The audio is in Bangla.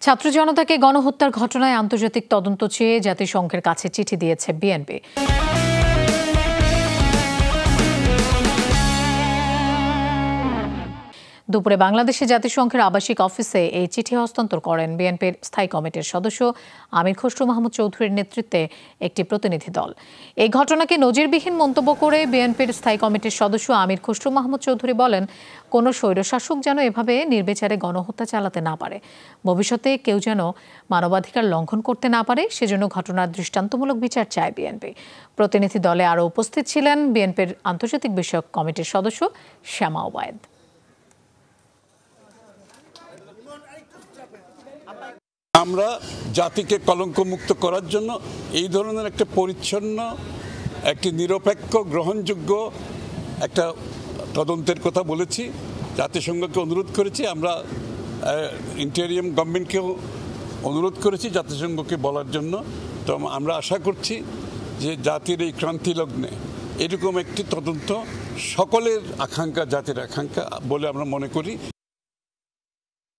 ছাত্র জনতাকে গণহত্যার ঘটনায় আন্তর্জাতিক তদন্ত চেয়ে জাতিসংঘের কাছে চিঠি দিয়েছে বিএনপি। দুপুরে বাংলাদেশে জাতিসংঘের আবাসিক অফিসে এই চিঠি হস্তান্তর করেন বিএনপির স্থায়ী কমিটির সদস্য আমির খসরু মাহমুদ চৌধুরীর নেতৃত্বে একটি প্রতিনিধি দল। এই ঘটনাকে নজিরবিহীন মন্তব্য করে বিএনপির স্থায়ী কমিটির সদস্য আমির খসরু মাহমুদ চৌধুরী বলেন, কোনো স্বৈরশাসক যেন এভাবে নির্বিচারে গণহত্যা চালাতে না পারে, ভবিষ্যতে কেউ যেন মানবাধিকার লঙ্ঘন করতে না পারে, সেজন্য ঘটনার দৃষ্টান্তমূলক বিচার চায় বিএনপি। প্রতিনিধি দলে আরও উপস্থিত ছিলেন বিএনপির আন্তর্জাতিক বিষয়ক কমিটির সদস্য শ্যামা ওবায়েদ। আমরা জাতিকে কলঙ্কমুক্ত করার জন্য এই ধরনের একটা পরিচ্ছন্ন, একটি নিরপেক্ষ, গ্রহণযোগ্য একটা তদন্তের কথা বলেছি, জাতিসংঘকে অনুরোধ করেছি। আমরা ইন্টেরিয়াম গভর্নমেন্টকেও অনুরোধ করেছি জাতিসংঘকে বলার জন্য। তো আমরা আশা করছি যে জাতির এই ক্রান্তি লগ্নে এরকম একটি তদন্ত সকলের আকাঙ্ক্ষা, জাতির আকাঙ্ক্ষা বলে আমরা মনে করি।